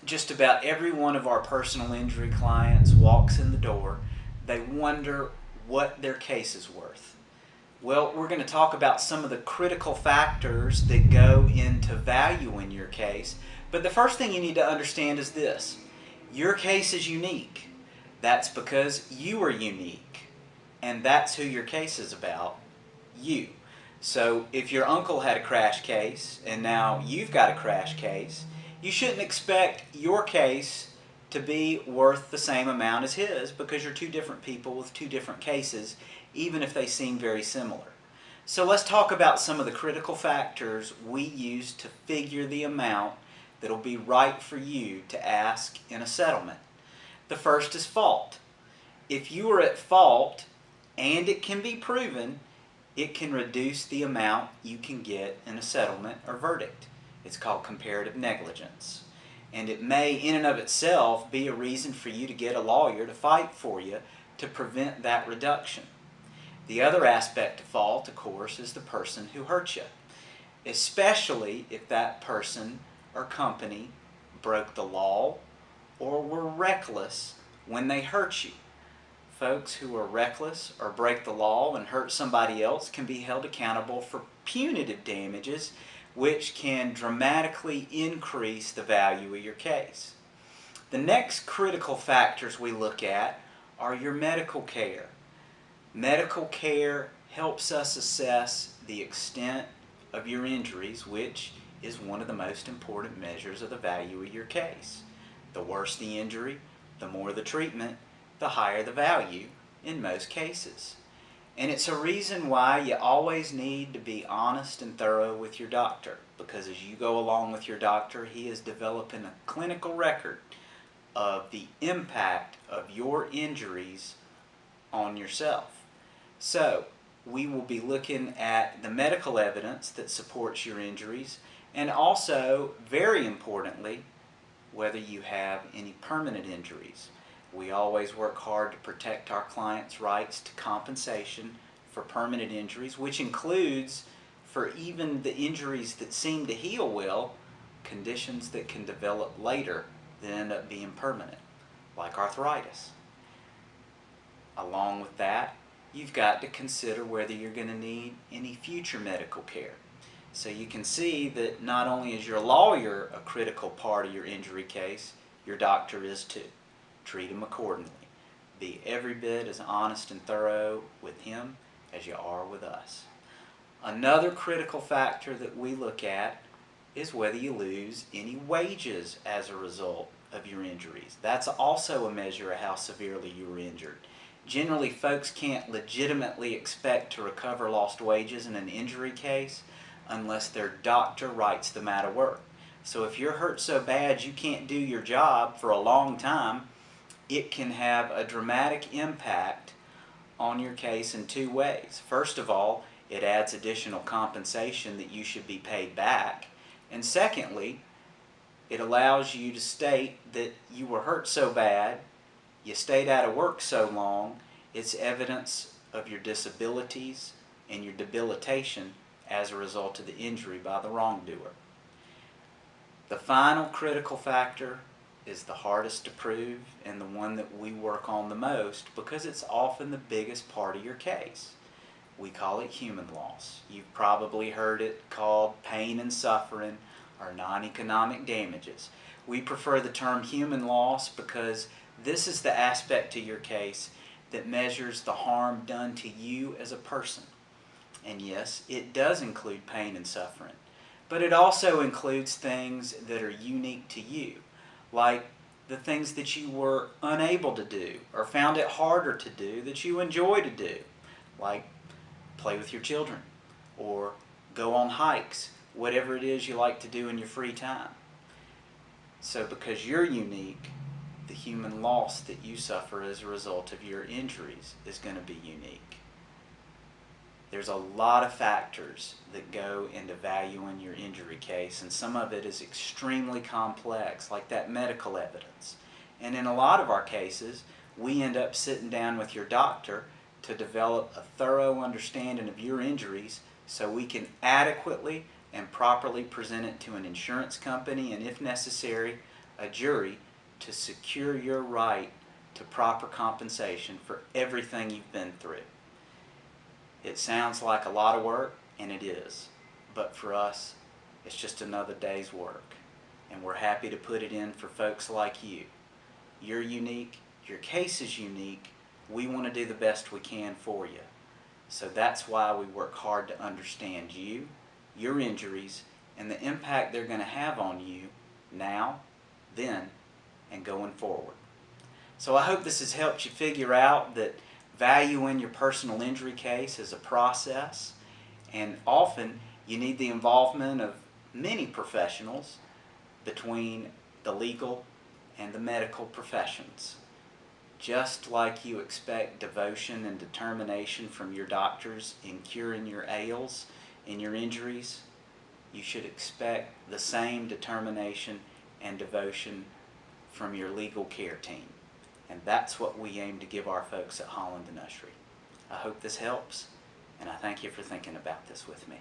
just about every one of our personal injury clients walks in the door, they wonder what their case is worth. Well, we're going to talk about some of the critical factors that go into valuing your case. But the first thing you need to understand is this: your case is unique. That's because you are unique. And that's who your case is about, you. So if your uncle had a crash case and now you've got a crash case, you shouldn't expect your case to be worth the same amount as his, because you're two different people with two different cases, even if they seem very similar. So let's talk about some of the critical factors we use to figure the amount that'll be right for you to ask in a settlement. The first is fault. If you are at fault and it can be proven, it can reduce the amount you can get in a settlement or verdict. It's called comparative negligence. And it may, in and of itself, be a reason for you to get a lawyer to fight for you to prevent that reduction. The other aspect of fault, of course, is the person who hurt you, especially if that person or company broke the law or were reckless when they hurt you. Folks who are reckless or break the law and hurt somebody else can be held accountable for punitive damages, which can dramatically increase the value of your case. The next critical factors we look at are your medical care. Medical care helps us assess the extent of your injuries, which is one of the most important measures of the value of your case. The worse the injury, the more the treatment, the higher the value in most cases. And it's a reason why you always need to be honest and thorough with your doctor, because as you go along with your doctor, he is developing a clinical record of the impact of your injuries on yourself. So we will be looking at the medical evidence that supports your injuries, and also, very importantly, whether you have any permanent injuries. We always work hard to protect our clients' rights to compensation for permanent injuries, which includes, for even the injuries that seem to heal well, conditions that can develop later that end up being permanent, like arthritis. Along with that, you've got to consider whether you're going to need any future medical care. So you can see that not only is your lawyer a critical part of your injury case, your doctor is too. Treat him accordingly. Be every bit as honest and thorough with him as you are with us. Another critical factor that we look at is whether you lose any wages as a result of your injuries. That's also a measure of how severely you were injured. Generally, folks can't legitimately expect to recover lost wages in an injury case unless their doctor writes them out of work. So if you're hurt so bad you can't do your job for a long time, it can have a dramatic impact on your case in two ways. First of all, it adds additional compensation that you should be paid back. And secondly, it allows you to state that you were hurt so bad, you stayed out of work so long, it's evidence of your disabilities and your debilitation as a result of the injury by the wrongdoer. The final critical factor is the hardest to prove and the one that we work on the most, because it's often the biggest part of your case. We call it human loss. You've probably heard it called pain and suffering or non-economic damages. We prefer the term human loss because this is the aspect of your case that measures the harm done to you as a person. And yes, it does include pain and suffering, but it also includes things that are unique to you, like the things that you were unable to do or found it harder to do that you enjoy to do, like play with your children or go on hikes, whatever it is you like to do in your free time. So because you're unique, the human loss that you suffer as a result of your injuries is going to be unique. There's a lot of factors that go into valuing your injury case, and some of it is extremely complex, like that medical evidence. And in a lot of our cases, we end up sitting down with your doctor to develop a thorough understanding of your injuries so we can adequately and properly present it to an insurance company, and if necessary, a jury to secure your right to proper compensation for everything you've been through. It sounds like a lot of work, and it is, but for us, it's just another day's work, and we're happy to put it in for folks like you. You're unique, your case is unique, we want to do the best we can for you. So that's why we work hard to understand you, your injuries, and the impact they're going to have on you now, then, and going forward. So I hope this has helped you figure out that valuing your personal injury case is a process, and often you need the involvement of many professionals between the legal and the medical professions. Just like you expect devotion and determination from your doctors in curing your ails and your injuries, you should expect the same determination and devotion from your legal care team. And that's what we aim to give our folks at Holland and Ushery. I hope this helps, and I thank you for thinking about this with me.